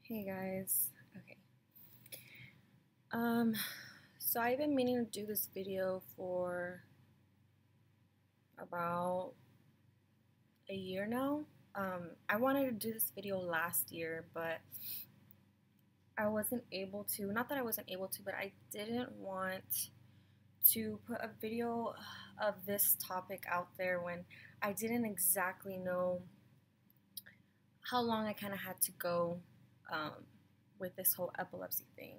Hey guys. Okay. Um so I've been meaning to do this video for about a year now. I wanted to do this video last year, but I wasn't able to. Not that I wasn't able to, but I didn't want to put a video of this topic out there when I didn't exactly know how long I kind of had to go with this whole epilepsy thing.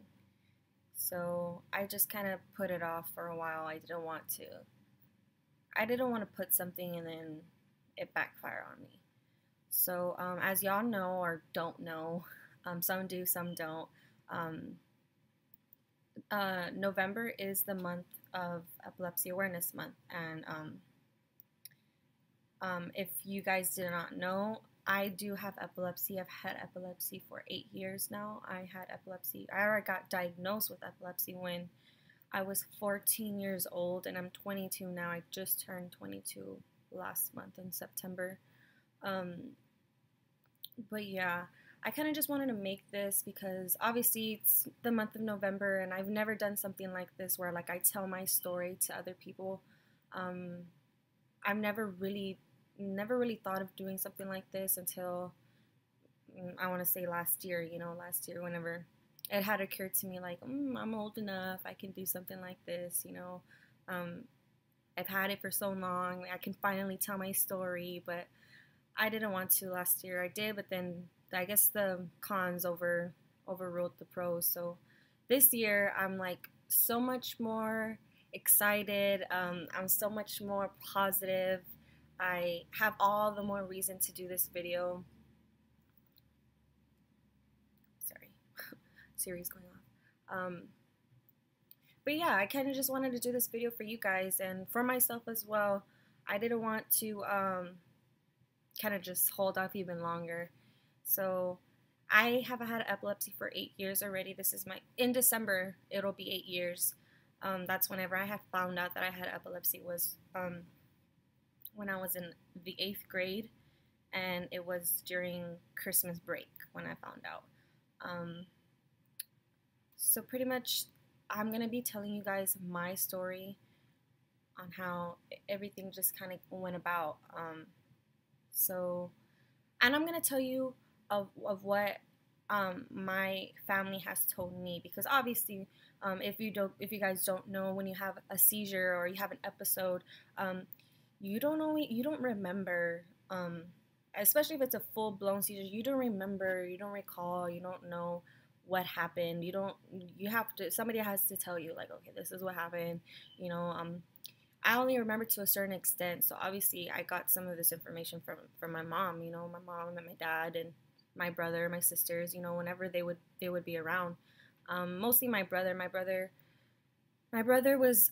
So I just kind of put it off for a while. I didn't want to. I didn't want to put something and then it backfire on me. So as y'all know or don't know, some do, some don't. Um, November is the month of Epilepsy Awareness Month, and if you guys did not know, I do have epilepsy. I've had epilepsy for 8 years now. I had epilepsy. I got diagnosed with epilepsy when I was 14 years old, and I'm 22 now. I just turned 22 last month in September. But yeah, I kind of just wanted to make this because obviously it's the month of November, and I've never done something like this where like I tell my story to other people. Um, I've never really thought of doing something like this until I want to say last year. Last year whenever it had occurred to me like I'm old enough, I can do something like this. Um, I've had it for so long, I can finally tell my story, but I didn't want to last year. I did, but then I guess the cons overruled the pros. So this year I'm like so much more excited. I'm so much more positive. I have all the more reason to do this video. Sorry, Siri's going off. But yeah, I kind of just wanted to do this video for you guys and for myself as well. I didn't want to kind of just hold off even longer. So I have had epilepsy for 8 years already. In December, it'll be 8 years. That's whenever I had found out that I had epilepsy was when I was in the 8th grade, and it was during Christmas break when I found out. So pretty much I'm going to be telling you guys my story on how everything just kind of went about. And I'm going to tell you of what my family has told me, because obviously if you guys don't know, when you have a seizure or you have an episode, you don't remember, especially if it's a full-blown seizure. You don't remember, you don't recall, you don't know what happened. Somebody has to tell you like, okay, this is what happened. I only remember to a certain extent, so obviously I got some of this information from my mom. My mom and my dad and my brother, my sisters. Whenever they would be around. Mostly my brother. My brother was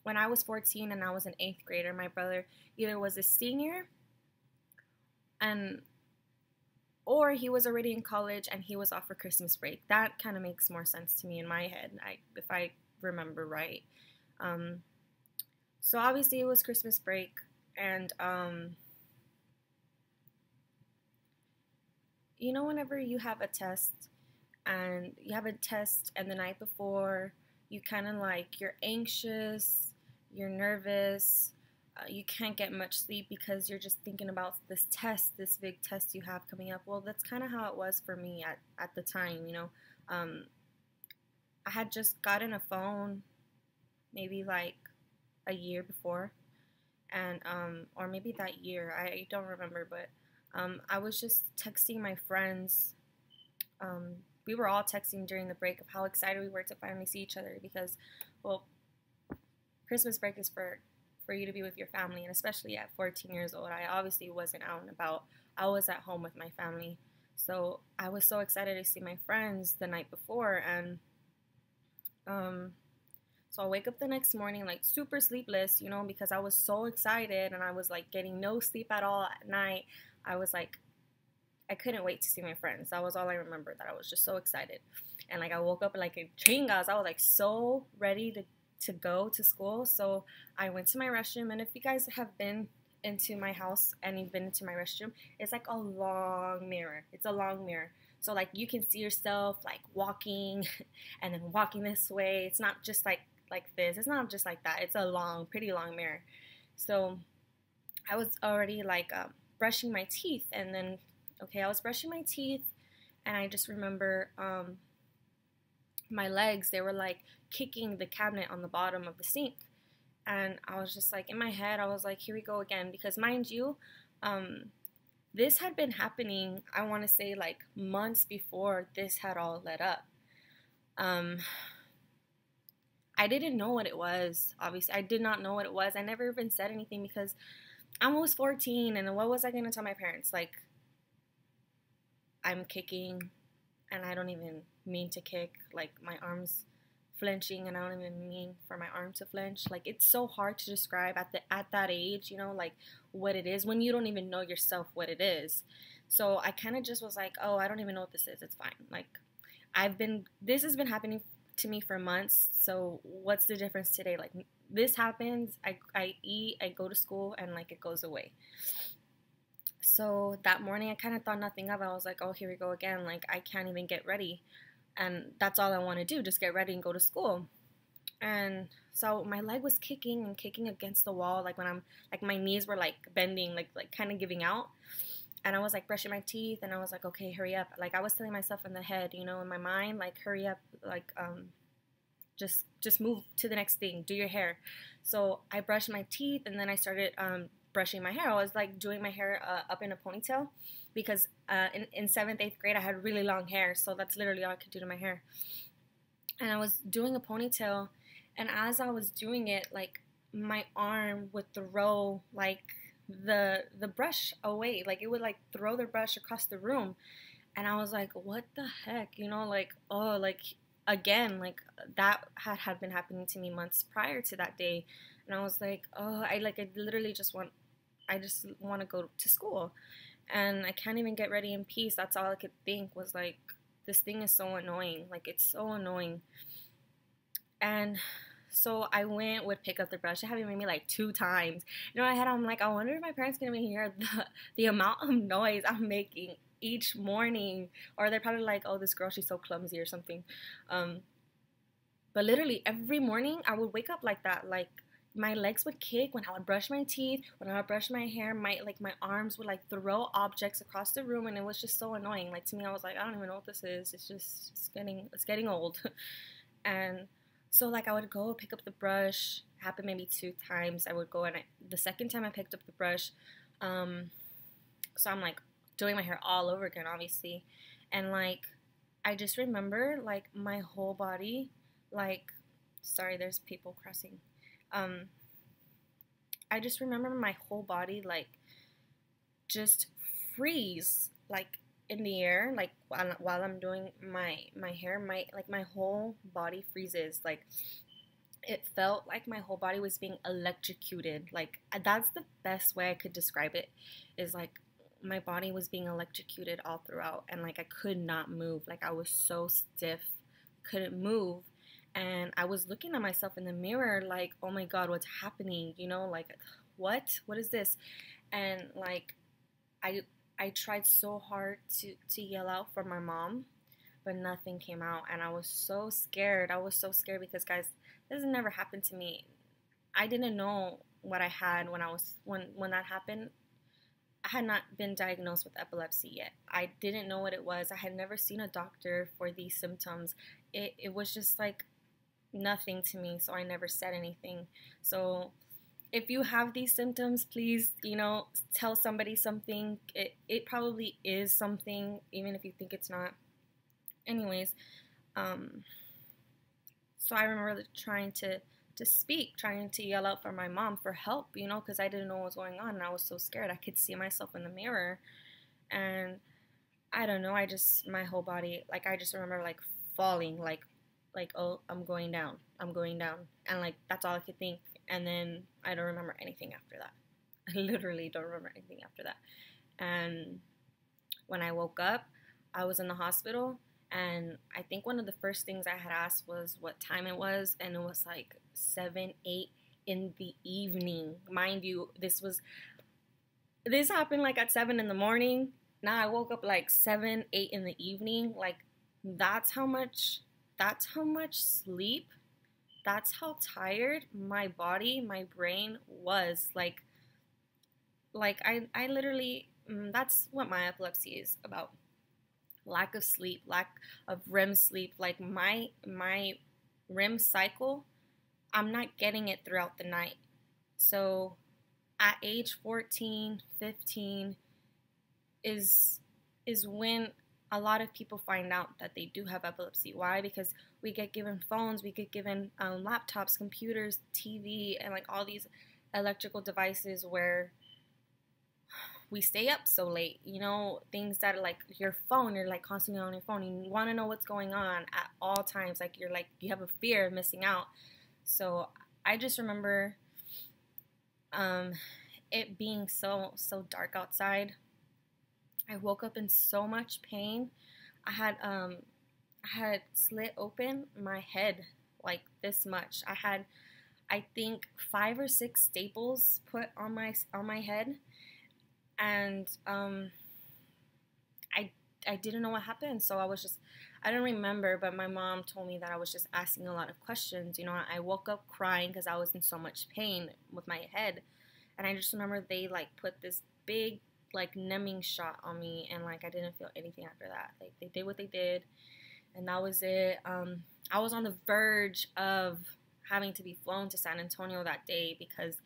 when I was 14 and I was an 8th grader. My brother either was a senior or he was already in college and he was off for Christmas break. That kind of makes more sense to me in my head, if I remember right. So obviously it was Christmas break, and whenever you have a test and the night before, you kind of like, you're anxious, you're nervous, you can't get much sleep because you're just thinking about this big test you have coming up. Well, that's kind of how it was for me at the time. I had just gotten a phone maybe like a year before, and or maybe that year, I don't remember, but I was just texting my friends. We were all texting during the break of how excited we were to finally see each other, because, well, Christmas break is for you to be with your family, and especially at 14 years old, I obviously wasn't out and about. I was at home with my family, so I was so excited to see my friends the night before, and so I wake up the next morning like super sleepless, because I was so excited and I was like getting no sleep at all at night. I was like, I couldn't wait to see my friends. That was all I remember, that I was just so excited. And like I woke up like in chingas. I was like so ready to go to school. So I went to my restroom, and if you guys have been into my house and you've been into my restroom, it's like a long mirror. It's a long mirror. So like you can see yourself like walking and then walking this way. It's not just like this. It's not just like that. It's a long, pretty long mirror. So I was already like brushing my teeth, and then okay, I was brushing my teeth, and I just remember my legs, they were like kicking the cabinet on the bottom of the sink. And I was just like, in my head, I was like, here we go again. Because mind you, this had been happening, I want to say like months before this had all led up. I didn't know what it was, obviously. I did not know what it was. I never even said anything because I'm almost 14, and what was I going to tell my parents? Like, I'm kicking, and I don't even mean to kick. Like, my arm's flinching, and I don't even mean for my arm to flinch. Like, it's so hard to describe at that age, you know, like, what it is when you don't even know yourself what it is. So I kind of just was like, oh, I don't even know what this is. It's fine. Like, this has been happening to me for months. So what's the difference today? Like, this happens, I eat, I go to school, and like it goes away. So that morning I kind of thought nothing of it. I was like, oh, here we go again. Like, I can't even get ready. And that's all I want to do, just get ready and go to school. And so my leg was kicking and kicking against the wall, like when I'm like my knees were like bending, like kind of giving out. And I was like brushing my teeth, and I was like, okay, hurry up. Like, I was telling myself in the head, you know, in my mind, like, hurry up, like just move to the next thing, do your hair. So I brushed my teeth, and then I started brushing my hair. I was like doing my hair up in a ponytail because in 7th, 8th grade I had really long hair, so that's literally all I could do to my hair. And I was doing a ponytail, and as I was doing it, like, my arm would throw like the brush away. Like, it would like throw the brush across the room. And I was like, what the heck, you know, like, oh, like, again, like, that had been happening to me months prior to that day. And I was like, oh, I literally just want to go to school, and I can't even get ready in peace. That's all I could think was like, this thing is so annoying. Like, it's so annoying. And so I would pick up the brush. It happened maybe like 2 times. You know, in my head, I'm like, I wonder if my parents can even hear the amount of noise I'm making each morning. Or they're probably like, oh, this girl, she's so clumsy or something. But literally every morning I would wake up like that. Like, my legs would kick when I would brush my teeth, when I would brush my hair. My arms would like throw objects across the room, and it was just so annoying. Like, to me, I was like, I don't even know what this is. It's getting old. And so like I would go pick up the brush. It happened maybe 2 times. I would go, and the second time I picked up the brush, so I'm like doing my hair all over again, obviously. And like, I just remember like my whole body, like, sorry, there's people crossing. I just remember my whole body like just freeze, like, in the air, like while I'm doing my hair. My whole body freezes. Like, it felt like my whole body was being electrocuted. Like, that's the best way I could describe it, is like my body was being electrocuted all throughout, and like I could not move. Like, I was so stiff, couldn't move. And I was looking at myself in the mirror like, oh my God, what's happening? You know, like, what is this? And like, I tried so hard to yell out for my mom, but nothing came out. And I was so scared. I was so scared because, guys, this has never happened to me. I didn't know what I had when that happened. I had not been diagnosed with epilepsy yet. I didn't know what it was. I had never seen a doctor for these symptoms. It was just like nothing to me, so I never said anything. So if you have these symptoms, please, you know, tell somebody something. It probably is something, even if you think it's not. Anyways, so I remember trying to speak, trying to yell out for my mom for help, you know, because I didn't know what was going on, and I was so scared. I could see myself in the mirror, and I don't know, my whole body, like, I just remember like falling, like, oh, I'm going down, and like, that's all I could think. And then I don't remember anything after that. I literally don't remember anything after that. And when I woke up, I was in the hospital, and I think one of the first things I had asked was what time it was, and it was like 7, 8 in the evening. Mind you, this was this happened like at 7 in the morning. Now I woke up like 7, 8 in the evening. Like that's how much sleep, that's how tired my body, my brain was. I literally that's what my epilepsy is about. Lack of sleep, lack of REM sleep. Like my REM cycle, I'm not getting it throughout the night. So at age 14, 15 is when a lot of people find out that they do have epilepsy. Why? Because we get given phones, we get given laptops, computers, TV, and like all these electrical devices where we stay up so late. You know, things that are like your phone, you're like constantly on your phone. You want to know what's going on at all times. Like you have a fear of missing out. So I just remember it being so dark outside. I woke up in so much pain. I had slit open my head like this much. I had, I think, 5 or 6 staples put on my head, and I didn't know what happened. So I don't remember, but my mom told me that I was just asking a lot of questions. You know, I woke up crying because I was in so much pain with my head, and I just remember they like put this big like numbing shot on me, and like I didn't feel anything after that. Like they did what they did, and that was it. I was on the verge of having to be flown to San Antonio that day because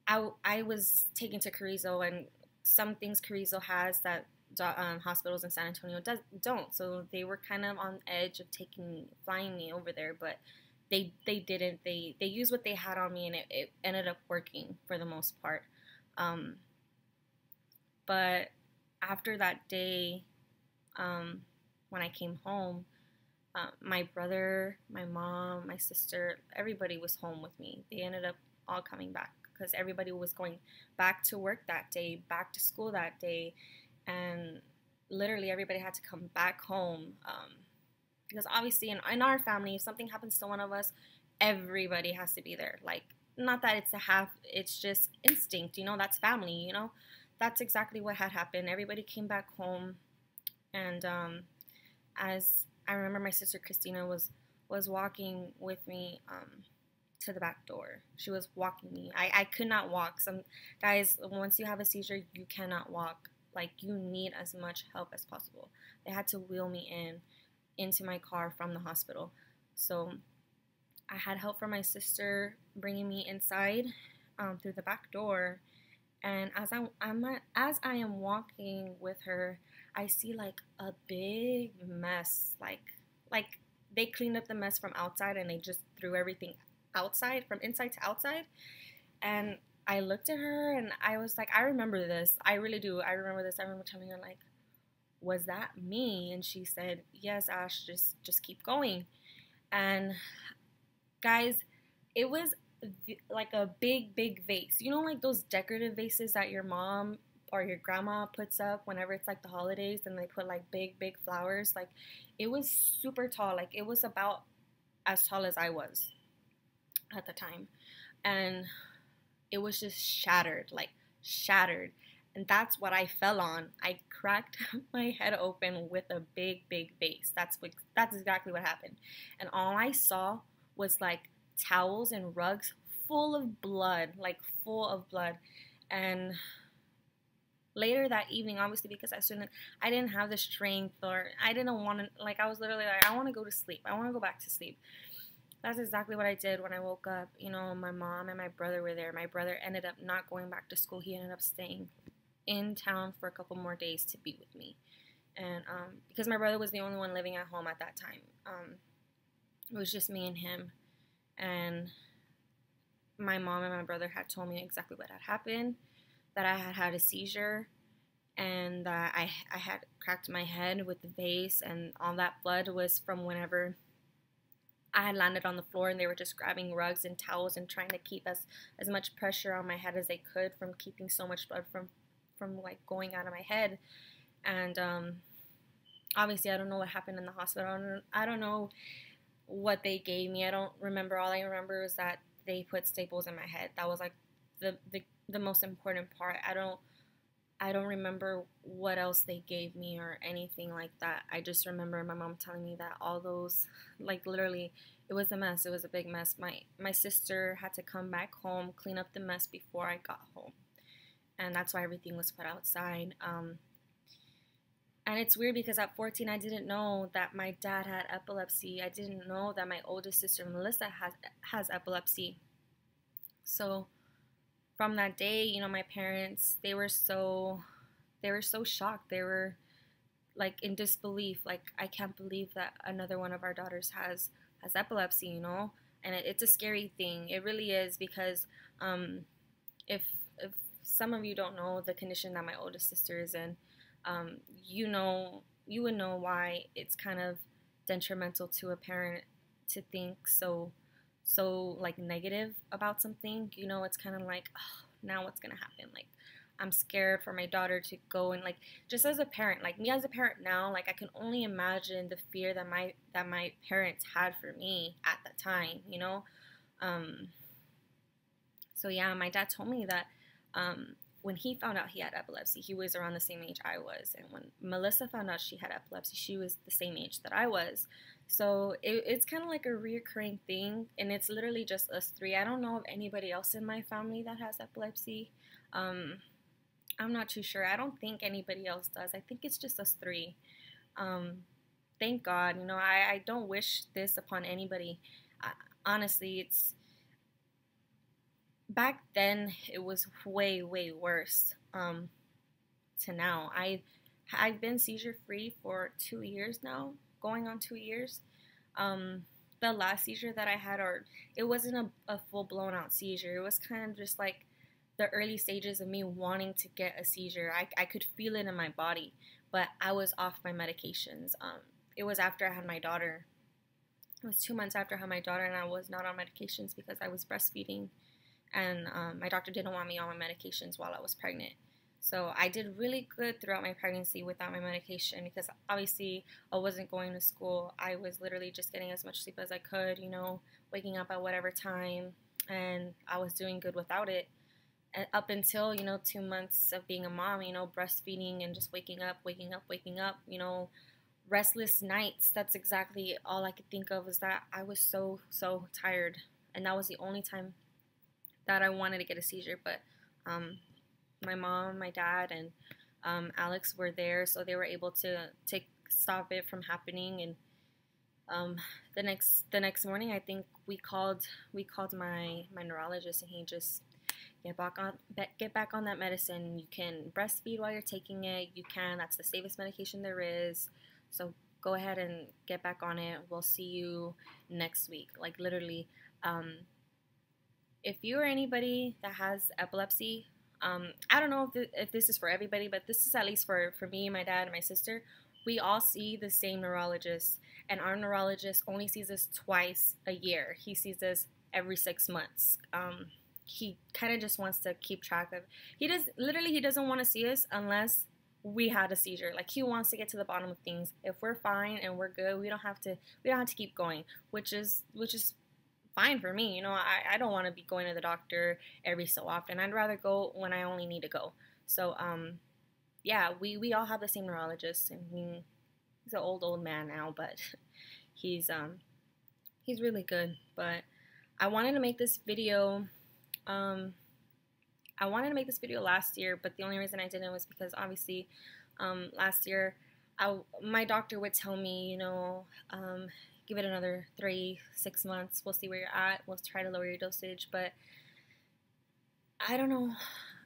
I was taken to Carrizo, and some things Carrizo has that hospitals in San Antonio don't. So they were kind of on edge of flying me over there, but they didn't. They used what they had on me, and it ended up working for the most part. But after that day, when I came home, my brother, my mom, my sister, everybody was home with me. They ended up all coming back because everybody was going back to work that day, back to school that day, and literally everybody had to come back home. Because obviously in our family, if something happens to one of us, everybody has to be there. Like, not that it's just instinct, you know, that's family, you know. That's exactly what had happened. Everybody came back home, and as I remember, my sister Christina was walking with me to the back door. She was walking me. I could not walk. Some guys, once you have a seizure, you cannot walk. Like, you need as much help as possible. They had to wheel me into my car from the hospital. So I had help from my sister bringing me inside through the back door. And as I am walking with her, I see like a big mess. Like they cleaned up the mess from outside and they just threw everything outside, from inside to outside. And I looked at her and I was like, I remember this. I really do. I remember this. I remember telling her, like, was that me? And she said, yes, Ash, just keep going. And guys, it was like a big vase. You know, like those decorative vases that your mom or your grandma puts up whenever it's like the holidays, and they put like big flowers. Like, it was super tall. Like, it was about as tall as I was at the time. And it was just shattered. And that's what I fell on. I cracked my head open with a big vase. That's exactly what happened. And all I saw was like towels and rugs full of blood, And later that evening, obviously, because I didn't have the strength, or I didn't want to, like, I was literally like, I want to go to sleep. I want to go back to sleep. That's exactly what I did when I woke up. You know, my mom and my brother were there. My brother ended up not going back to school. He ended up staying in town for a couple more days to be with me. And because my brother was the only one living at home at that time. It was just me and him. And my mom and my brother had told me exactly what had happened, that I had had a seizure, and that I had cracked my head with the vase, and all that blood was from whenever I had landed on the floor, and they were just grabbing rugs and towels and trying to keep as much pressure on my head as they could from keeping so much blood from like going out of my head. And obviously I don't know what happened in the hospital. I don't know what they gave me. I don't remember. All I remember is that they put staples in my head. That was like the most important part. I don't I don't remember what else they gave me or anything like that. I just remember my mom telling me that all those, like literally, it was a mess. It was a big mess. My sister had to come back home, clean up the mess before I got home, and that's why everything was put outside. And it's weird because at 14, I didn't know that my dad had epilepsy. I didn't know that my oldest sister Melissa has epilepsy. So from that day, my parents, they were so shocked. They were like in disbelief. Like, I can't believe that another one of our daughters has epilepsy. And it's a scary thing. It really is, because um, if if some of you don't know the condition that my oldest sister is in, um, you would know why it's kind of detrimental to a parent to think so like negative about something. It's kind of like, oh, now what's gonna happen? Like, I'm scared for my daughter to go, and like, just as a parent, like me as a parent now, like I can only imagine the fear that my parents had for me at that time. Um, so yeah, my dad told me that when he found out he had epilepsy, he was around the same age I was, and when Melissa found out she had epilepsy, she was the same age that I was. So it's kind of like a reoccurring thing, and it's literally just us three. I don't know of anybody else in my family that has epilepsy. Um, I'm not too sure. I don't think anybody else does. I think it's just us three. Um, thank God. I don't wish this upon anybody. Honestly, it's back then it was way way worse to now. I've been seizure free for 2 years now, going on 2 years. um the last seizure that I had, or it wasn't a full blown out seizure, it was kind of just like the early stages of me wanting to get a seizure. I could feel it in my body, but I was off my medications. It was after I had my daughter. It was 2 months after I had my daughter, and I was not on medications because I was breastfeeding, and my doctor didn't want me on my medications while I was pregnant. So I did really good throughout my pregnancy without my medication, because obviously I wasn't going to school. I was literally just getting as much sleep as I could, waking up at whatever time, and I was doing good without it. And up until 2 months of being a mom, breastfeeding and just waking up, restless nights. That's exactly all I could think of, was that I was so tired, and that was the only time that I wanted to get a seizure. But um, my mom, my dad, and Alex were there, so they were able to stop it from happening. And the next morning, I think we called my neurologist, and he just get back on that medicine. You can breastfeed while you're taking it. You can. That's the safest medication there is. So go ahead and get back on it. We'll see you next week. Like, literally. If you or anybody that has epilepsy, I don't know if this is for everybody, but this is at least for me, my dad, and my sister. We all see the same neurologist, and our neurologist only sees us twice a year. He sees us every 6 months. He kind of just wants to keep track of. He doesn't want to see us unless we had a seizure. Like, he wants to get to the bottom of things. If we're fine and we're good, we don't have to keep going, which is fine for me. I don't want to be going to the doctor every so often. I'd rather go when I only need to go. So yeah, we all have the same neurologist, and he's an old man now, but he's really good. But I wanted to make this video. I wanted to make this video last year, but the only reason I didn't was because obviously last year my doctor would tell me, give it another 3-6 months. We'll see where you're at. We'll try to lower your dosage. But I don't know.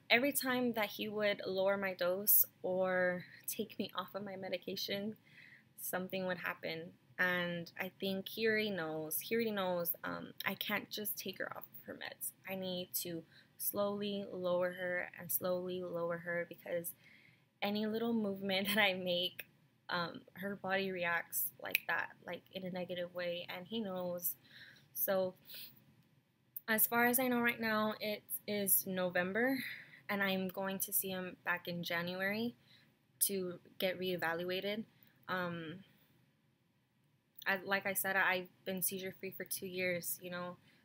Every time that he would lower my dose or take me off of my medication, something would happen. And I think he already knows. I can't just take her off of her meds. I need to slowly lower her and slowly lower her, because any little movement that I make, her body reacts like that, like in a negative way, and he knows. So as far as I know right now, it is November, and I'm going to see him back in January to get reevaluated. Like I said, I've been seizure free for 2 years, and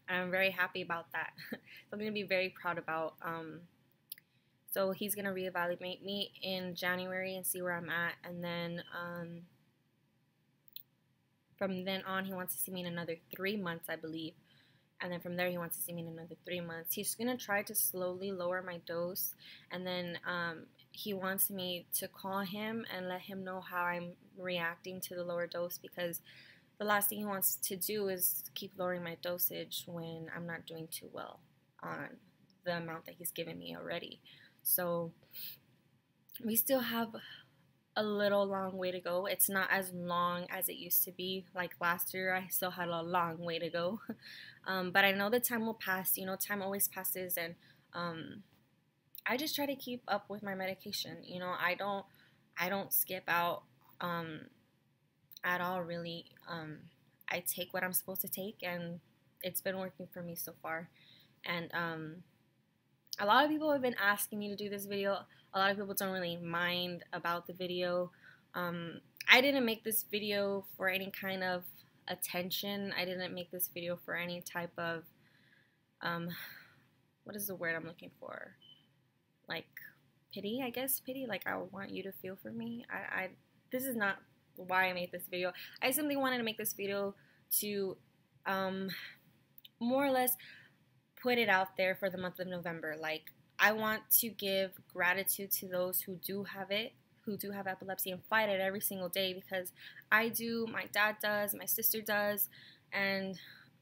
I'm very happy about that. Something to be very proud about. So he's gonna reevaluate me in January and see where I'm at, and then from then on, he wants to see me in another 3 months, I believe. And then from there, he wants to see me in another 3 months. He's gonna try to slowly lower my dose, and then he wants me to call him and let him know how I'm reacting to the lower dose, because the last thing he wants to do is keep lowering my dosage when I'm not doing too well on the amount that he's given me already. So we still have a little long way to go. It's not as long as it used to be. Like last year, I still had a long way to go. But I know the time will pass. You know, time always passes, and I just try to keep up with my medication. You know, I don't skip out at all, really. I take what I'm supposed to take, and it's been working for me so far. And a lot of people have been asking me to do this video. A lot of people don't really mind about the video. I didn't make this video for any kind of attention. I didn't make this video for any type of, what is the word I'm looking for? Like pity, I guess. Pity, like I want you to feel for me. This is not why I made this video. I simply wanted to make this video to more or less put it out there for the month of November. Like, I want to give gratitude to those who do have it, who do have epilepsy, and fight it every single day, because I do, my dad does, my sister does, and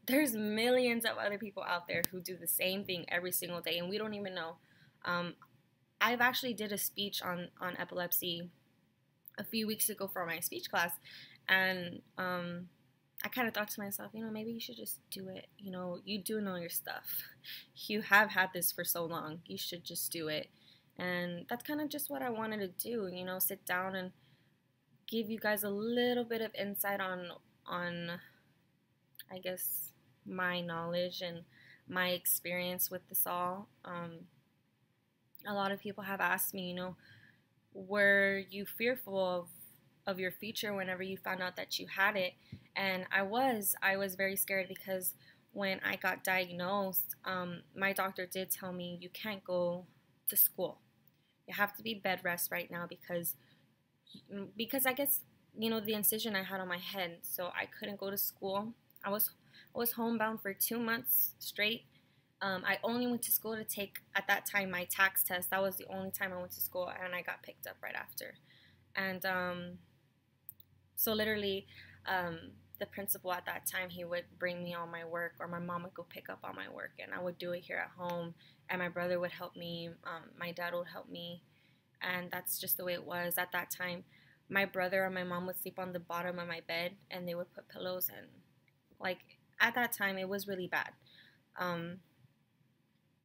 there's millions of other people out there who do the same thing every single day, and we don't even know. I've actually did a speech on epilepsy a few weeks ago for my speech class, and I kind of thought to myself, you know, maybe you should just do it. You know, you do know your stuff. You have had this for so long. You should just do it. And that's kind of just what I wanted to do, you know, sit down and give you guys a little bit of insight on I guess, my knowledge and my experience with this all. A lot of people have asked me, you know, were you fearful of your future whenever you found out that you had it? And I was very scared, because when I got diagnosed, my doctor did tell me, you can't go to school. You have to be bed rest right now, because I guess, you know, the incision I had on my head, so I couldn't go to school. I was homebound for 2 months straight. I only went to school to take, at that time, my tax test. That was the only time I went to school, and I got picked up right after. And so literally, the principal at that time, he would bring me all my work, or my mom would go pick up all my work, and I would do it here at home, and my brother would help me, my dad would help me, and that's just the way it was. At that time, my brother or my mom would sleep on the bottom of my bed, and they would put pillows, and like, at that time, it was really bad.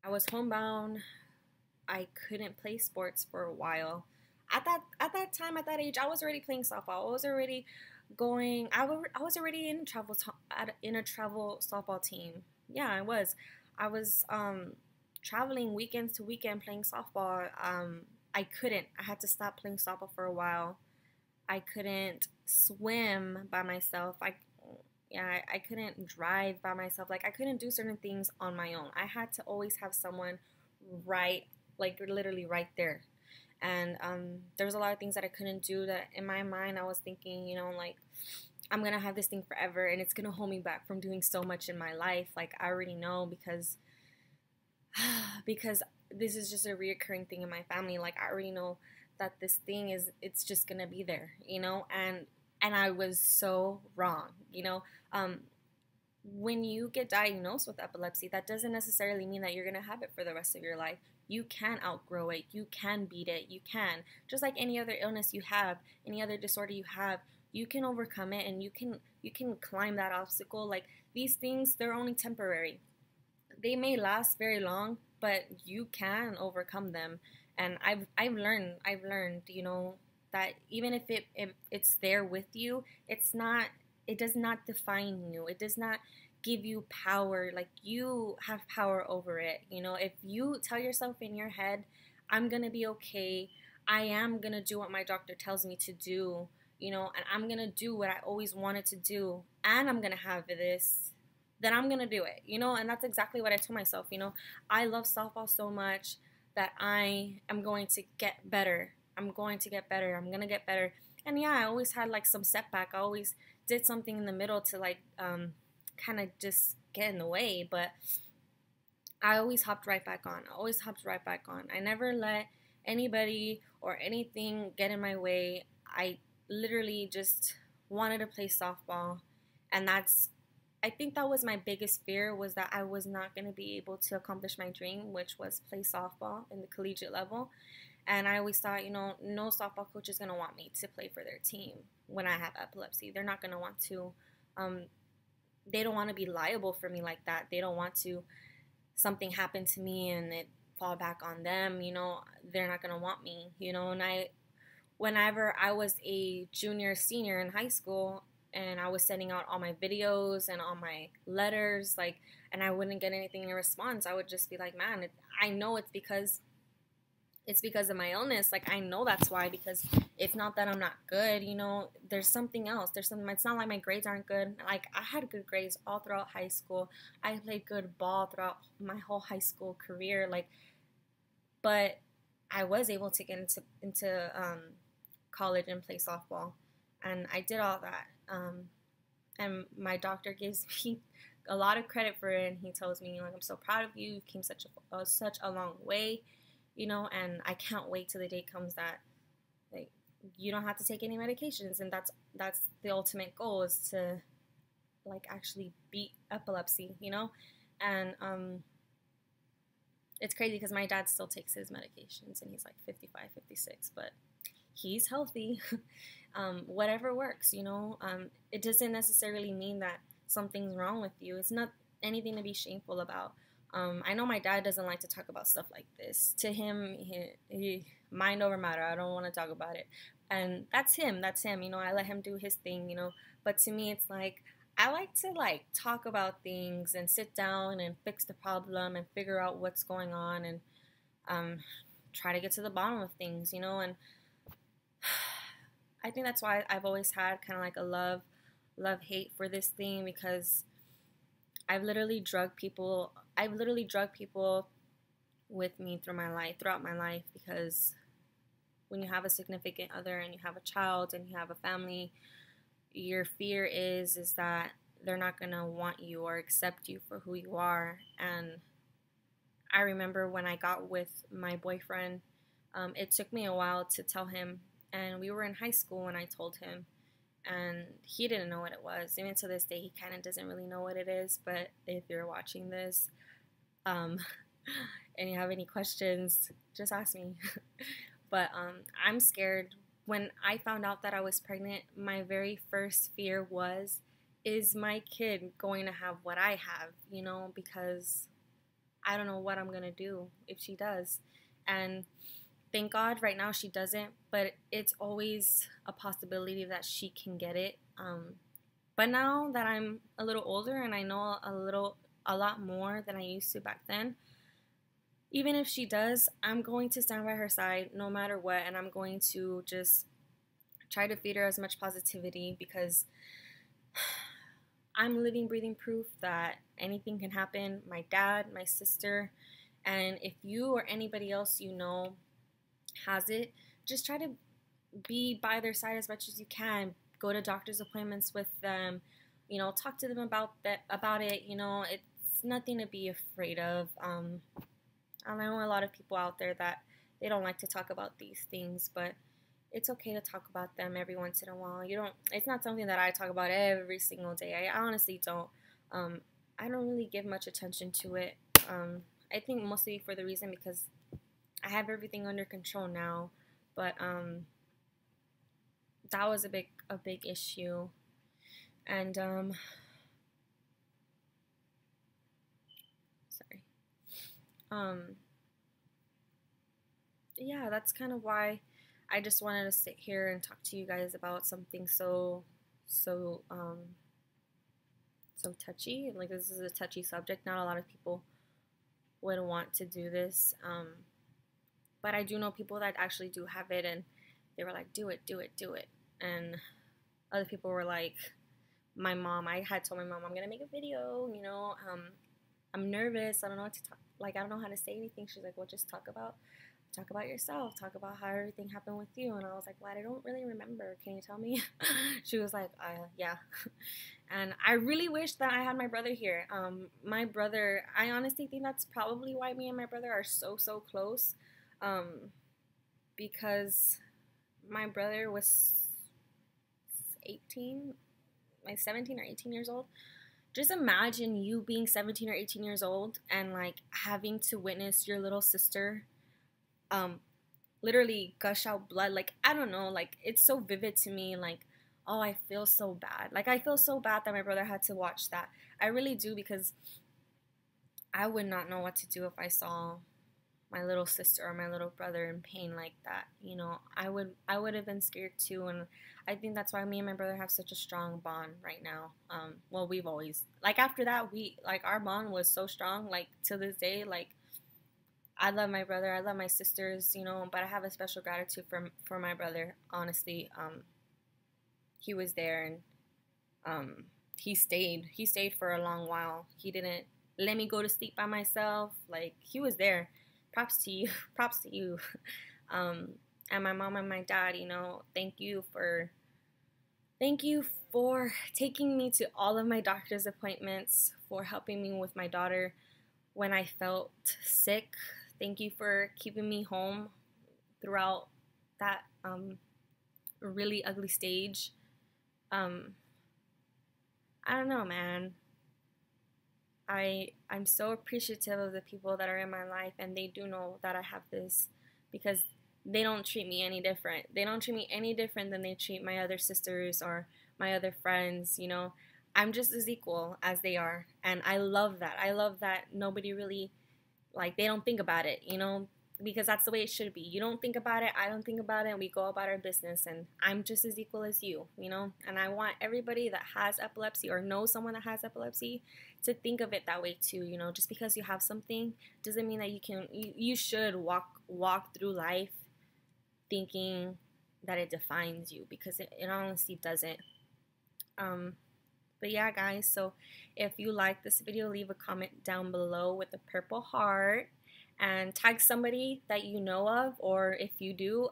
I was homebound. I couldn't play sports for a while. At that time, at that age, I was already playing softball. I was already going. I was already in a travel softball team. Yeah, I was. I was traveling weekends to weekend playing softball. I couldn't. I had to stop playing softball for a while. I couldn't swim by myself. I couldn't drive by myself. Like, I couldn't do certain things on my own. I had to always have someone right, like literally right there. And there was a lot of things that I couldn't do, that in my mind I was thinking, you know, like, I'm going to have this thing forever, and it's going to hold me back from doing so much in my life. Like, I already know, because this is just a reoccurring thing in my family. Like, I already know that this thing it's just going to be there, you know, and I was so wrong, you know. When you get diagnosed with epilepsy, that doesn't necessarily mean that you're going to have it for the rest of your life. You can outgrow it. You can beat it. You can. Just like any other illness you have, any other disorder you have, you can overcome it, and you can climb that obstacle. Like, these things, they're only temporary. They may last very long, but you can overcome them. And I've learned, you know, that even if it's there with you, it does not define you. It does not give you power. Like, you have power over it. You know, if you tell yourself in your head, I'm gonna be okay, I am gonna do what my doctor tells me to do, you know, and I'm gonna do what I always wanted to do, and I'm gonna have this, then I'm gonna do it, you know. And that's exactly what I told myself. You know, I love softball so much. that I am going to get better. I'm going to get better. I'm going to get better. And yeah, I always had like some setback. I always did something in the middle to like kind of just get in the way, but I always hopped right back on. I always hopped right back on. I never let anybody or anything get in my way. I literally just wanted to play softball, and I think that was my biggest fear, was that I was not going to be able to accomplish my dream, which was play softball in the collegiate level. And I always thought, no softball coach is going to want me to play for their team when I have epilepsy. They're not going to want to, they don't want to be liable for me like that. They don't want to, something happen to me and it fall back on them, they're not going to want me, and whenever I was a junior, senior in high school, and I was sending out all my videos and all my letters, like, and I wouldn't get anything in response, I would just be like, man, I know it's because of my illness. Like, I know that's why, because it's not that I'm not good, there's something else. There's something, it's not like my grades aren't good. Like, I had good grades all throughout high school. I played good ball throughout my whole high school career. Like, but I was able to get into college and play softball. And I did all that. And my doctor gives me a lot of credit for it. And he tells me, like, I'm so proud of you. You came such a long way. And I can't wait till the day comes that, like, you don't have to take any medications, and that's the ultimate goal, is to, like, actually beat epilepsy, and it's crazy because my dad still takes his medications, and he's like 55, 56, but he's healthy. Whatever works, it doesn't necessarily mean that something's wrong with you. It's not anything to be shameful about. I know my dad doesn't like to talk about stuff like this. To him, he mind over matter. I don't want to talk about it. And that's him. I let him do his thing, But to me, it's like, I like to, like, talk about things and sit down and fix the problem and figure out what's going on, and try to get to the bottom of things, And I think that's why I've always had kind of like a love-hate for this thing, because I've literally drugged people with me throughout my life, because when you have a significant other and you have a child and you have a family, your fear is that they're not going to want you or accept you for who you are. And I remember when I got with my boyfriend, it took me a while to tell him, and we were in high school when I told him, and he didn't know what it was. Even to this day, he kind of doesn't really know what it is. But if you're watching this, and you have any questions, just ask me. But I'm scared. When I found out that I was pregnant, my very first fear was, is my kid going to have what I have? Because I don't know what I'm going to do if she does. And thank God right now she doesn't, but it's always a possibility that she can get it. But now that I'm a little older and I know a lot more than I used to back then, even if she does, I'm going to stand by her side no matter what, and I'm going to just try to feed her as much positivity, because I'm living, breathing proof that anything can happen. My dad, my sister, and if you or anybody else has it, just try to be by their side as much as you can. Go to doctor's appointments with them, talk to them about it. It's nothing to be afraid of. I know a lot of people out there that they don't like to talk about these things, but it's okay to talk about them every once in a while. It's not something that I talk about every single day. I honestly don't. I don't really give much attention to it. I think mostly for the reason because I have everything under control now, but that was a big issue, and sorry, yeah, that's kind of why I just wanted to sit here and talk to you guys about something so touchy. Like, this is a touchy subject. Not a lot of people would want to do this, but I do know people that actually do have it, and they were like, do it, do it, do it. And other people were like, my mom, I had told my mom, I'm gonna make a video, I'm nervous. I don't know what to talk. Like, I don't know how to say anything. She's like, well, just talk about yourself. Talk about how everything happened with you. And I was like, well, I don't really remember. Can you tell me? She was like, yeah. And I really wish that I had my brother here. My brother, I honestly think that's probably why me and my brother are so close. Um, because my brother was 18, like 17 or 18 years old. Just imagine you being 17 or 18 years old and like having to witness your little sister um literally gush out blood. Like, I don't know, like it's so vivid to me. Like, oh, I feel so bad. Like, I feel so bad that my brother had to watch that. I really do, because I would not know what to do if I saw my little sister or my little brother in pain like that. You know, I would have been scared too. And I think that's why me and my brother have such a strong bond right now. Well, we've always, like, after that, we, like, our bond was so strong, like, to this day. Like, I love my brother, I love my sisters, you know, but I have a special gratitude for my brother. Honestly, he was there, and he stayed for a long while. He didn't let me go to sleep by myself. Like, he was there. Props to you. Props to you. um and my mom and my dad, you know, thank you for taking me to all of my doctor's appointments, for helping me with my daughter when I felt sick. Thank you for keeping me home throughout that really ugly stage. um I don't know, man. I'm so appreciative of the people that are in my life, and they do know that I have this, because they don't treat me any different. They don't treat me any different than they treat my other sisters or my other friends, you know. I'm just as equal as they are, and I love that. I love that nobody really, like, they don't think about it, you know, because that's the way it should be. You don't think about it, I don't think about it, and we go about our business, and I'm just as equal as you, you know. And I want everybody that has epilepsy or knows someone that has epilepsy to think of it that way too, you know. Just because you have something doesn't mean that you should walk through life thinking that it defines you, because it honestly doesn't. um but yeah, guys, so if you like this video, leave a comment down below with a purple heart, and tag somebody that you know of, or if you do,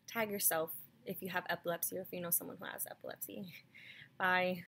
tag yourself if you have epilepsy, or if you know someone who has epilepsy. Bye.